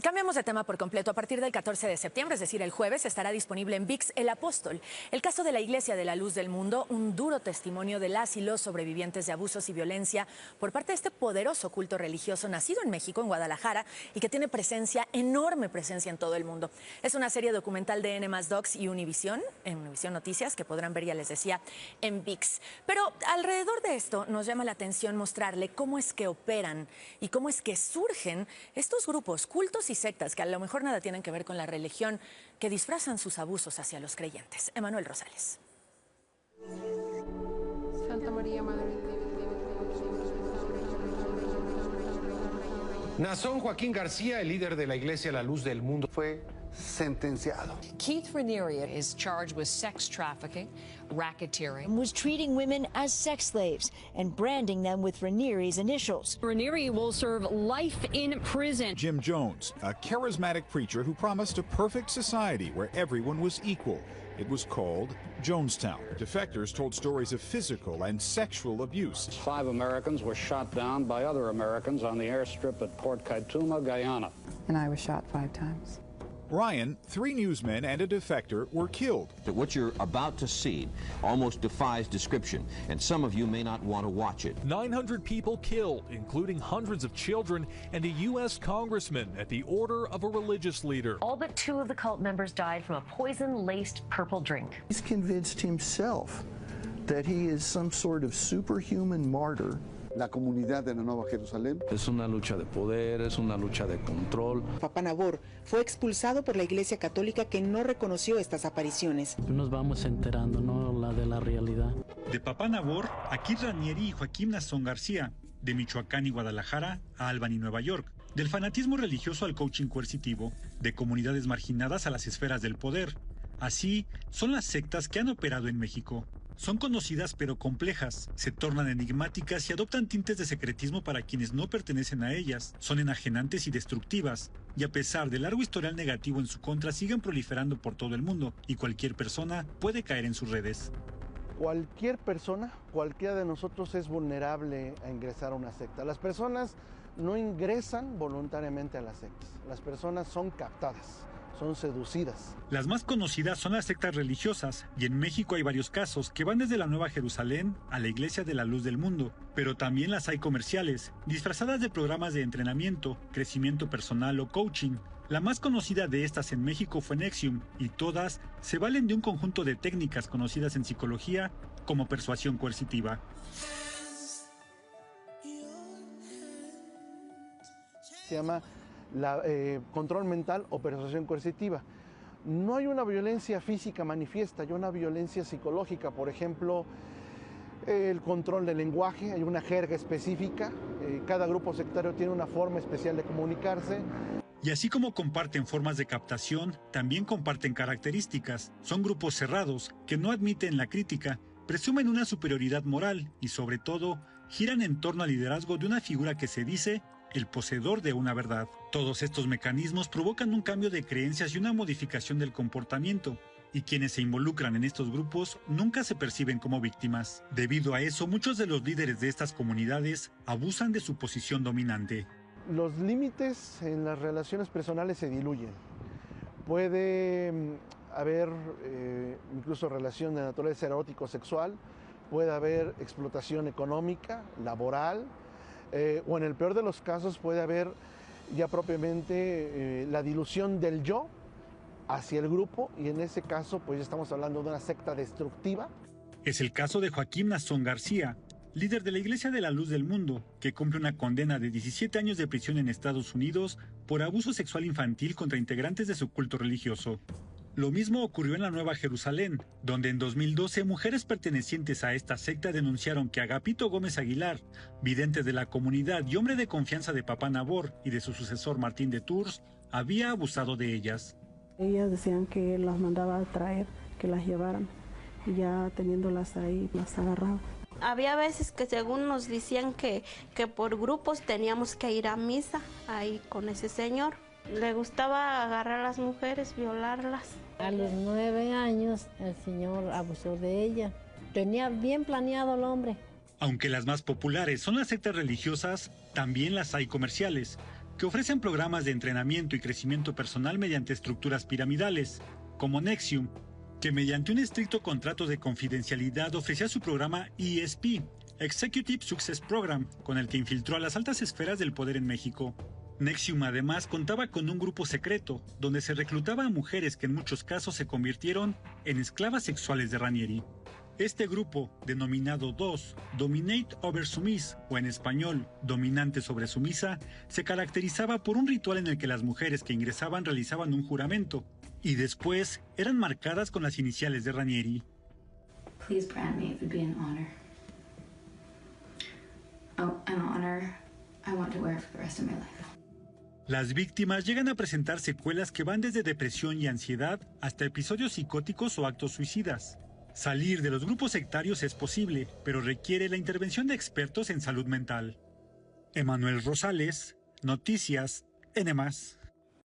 Cambiamos de tema por completo. A partir del 14 de septiembre, es decir, el jueves, estará disponible en ViX El Apóstol, el caso de la Iglesia de la Luz del Mundo, un duro testimonio de las y los sobrevivientes de abusos y violencia por parte de este poderoso culto religioso nacido en México, en Guadalajara, y que tiene presencia, enorme presencia en todo el mundo. Es una serie documental de N+ Docs y Univisión, en Univisión Noticias, que podrán ver, ya les decía, en ViX. Pero alrededor de esto nos llama la atención mostrarle cómo es que operan y cómo es que surgen estos grupos, cultos y sectas que a lo mejor nada tienen que ver con la religión, que disfrazan sus abusos hacia los creyentes. Emanuel Rosales. Santa María, Madre de Dios. Naasón Joaquín García, el líder de la Iglesia La Luz del Mundo, fue sentenciado. Keith Raniere is charged with sex trafficking, racketeering. Was treating women as sex slaves and branding them with Raniere's initials. Raniere will serve life in prison. Jim Jones, a charismatic preacher who promised a perfect society where everyone was equal. It was called Jonestown. Defectors told stories of physical and sexual abuse. 5 Americans were shot down by other Americans on the airstrip at Port Kaituma, Guyana. And I was shot 5 times. Ryan, 3 newsmen and a defector were killed. What you're about to see almost defies description, and some of you may not want to watch it. 900 people killed, including hundreds of children and a U.S. congressman at the order of a religious leader. All but 2 of the cult members died from a poison-laced purple drink. He's convinced himself that he is some sort of superhuman martyr. La comunidad de la Nueva Jerusalén. Es una lucha de poder, es una lucha de control. Papá Nabor fue expulsado por la Iglesia Católica, que no reconoció estas apariciones. Nos vamos enterando, ¿no?, de la realidad. De Papá Nabor a Keith Raniere y Joaquín Naasón García, de Michoacán y Guadalajara a Albany, Nueva York, del fanatismo religioso al coaching coercitivo, de comunidades marginadas a las esferas del poder. Así son las sectas que han operado en México. Son conocidas pero complejas, se tornan enigmáticas y adoptan tintes de secretismo para quienes no pertenecen a ellas, son enajenantes y destructivas, y a pesar del largo historial negativo en su contra siguen proliferando por todo el mundo, y cualquier persona puede caer en sus redes. Cualquier persona, cualquiera de nosotros es vulnerable a ingresar a una secta. Las personas no ingresan voluntariamente a las sectas, las personas son captadas. Son seducidas. Las más conocidas son las sectas religiosas, y en México hay varios casos que van desde la Nueva Jerusalén a la Iglesia de la Luz del Mundo, pero también las hay comerciales, disfrazadas de programas de entrenamiento, crecimiento personal o coaching. La más conocida de estas en México fue NXIVM, y todas se valen de un conjunto de técnicas conocidas en psicología como persuasión coercitiva. Se llama control mental o persuasión coercitiva. No hay una violencia física manifiesta, hay una violencia psicológica. Por ejemplo, el control del lenguaje, hay una jerga específica, cada grupo sectario tiene una forma especial de comunicarse. Y así como comparten formas de captación, también comparten características. Son grupos cerrados que no admiten la crítica, presumen una superioridad moral y sobre todo giran en torno al liderazgo de una figura que se dice el poseedor de una verdad. Todos estos mecanismos provocan un cambio de creencias y una modificación del comportamiento, y quienes se involucran en estos grupos nunca se perciben como víctimas. Debido a eso, muchos de los líderes de estas comunidades abusan de su posición dominante. Los límites en las relaciones personales se diluyen. Puede haber incluso relación de naturaleza erótico-sexual, puede haber explotación económica, laboral, o en el peor de los casos puede haber ya propiamente la dilución del yo hacia el grupo, y en ese caso pues ya estamos hablando de una secta destructiva. Es el caso de Joaquín Naasón García, líder de la Iglesia de la Luz del Mundo, que cumple una condena de 17 años de prisión en Estados Unidos por abuso sexual infantil contra integrantes de su culto religioso. Lo mismo ocurrió en la Nueva Jerusalén, donde en 2012 mujeres pertenecientes a esta secta denunciaron que Agapito Gómez Aguilar, vidente de la comunidad y hombre de confianza de Papá Nabor y de su sucesor Martín de Tours, había abusado de ellas. Ellas decían que él las mandaba a traer, que las llevaran, y ya teniéndolas ahí, las agarraba. Había veces que según nos decían que por grupos teníamos que ir a misa ahí con ese señor. Le gustaba agarrar a las mujeres, violarlas. A los 9 años el señor abusó de ella. Tenía bien planeado el hombre. Aunque las más populares son las sectas religiosas, también las hay comerciales, que ofrecen programas de entrenamiento y crecimiento personal mediante estructuras piramidales, como Nexium, que mediante un estricto contrato de confidencialidad ofrecía su programa ESP, Executive Success Program, con el que infiltró a las altas esferas del poder en México. Nexium además contaba con un grupo secreto, donde se reclutaba a mujeres que en muchos casos se convirtieron en esclavas sexuales de Ranieri. Este grupo, denominado DOS, Dominate Over Submiss, o en español, Dominante sobre Sumisa, se caracterizaba por un ritual en el que las mujeres que ingresaban realizaban un juramento, y después eran marcadas con las iniciales de Ranieri. Please brand me, it would be an honor. Oh, an honor I want to wear for the rest of my life. Las víctimas llegan a presentar secuelas que van desde depresión y ansiedad hasta episodios psicóticos o actos suicidas. Salir de los grupos sectarios es posible, pero requiere la intervención de expertos en salud mental. Emanuel Rosales, Noticias, N+.